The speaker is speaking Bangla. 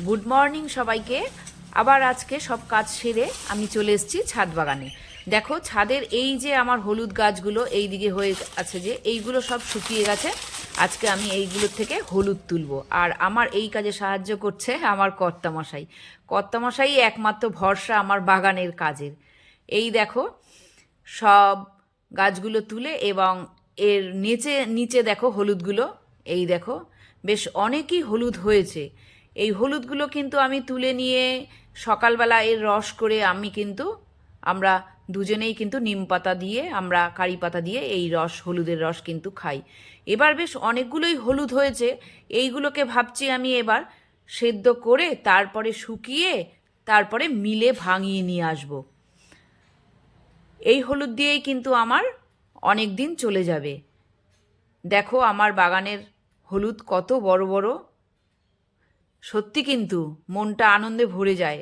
গুড মর্নিং সবাইকে। আবার আজকে সব কাজ সেরে আমি চলে এসেছি ছাদ বাগানে। দেখো ছাদের এই যে আমার হলুদ গাছগুলো এই দিকে হয়ে আছে, যে এইগুলো সব শুকিয়ে গেছে। আজকে আমি এইগুলোর থেকে হলুদ তুলবো, আর আমার এই কাজে সাহায্য করছে আমার কর্তামশাই। কর্তামশাই একমাত্র ভরসা আমার বাগানের কাজের। এই দেখো সব গাছগুলো তুলে, এবং এর নিচে নিচে দেখো হলুদগুলো, এই দেখো বেশ অনেকই হলুদ হয়েছে। এই হলুদগুলো কিন্তু আমি তুলে নিয়ে সকালবেলা এর রস করে আমরা দুজনেই কিন্তু নিম পাতা দিয়ে, আমরা কারি পাতা দিয়ে এই রস, হলুদের রস কিন্তু খাই। এবার বেশ অনেকগুলোই হলুদ হয়েছে। এইগুলোকে ভাবছি আমি এবার সেদ্ধ করে তারপরে শুকিয়ে তারপরে মিলে ভাঙিয়ে নিয়ে আসবো। এই হলুদ দিয়েই কিন্তু আমার অনেক দিন চলে যাবে। দেখো আমার বাগানের হলুদ কত বড় বড়, সত্যি কিন্তু মনটা আনন্দে ভরে যায়।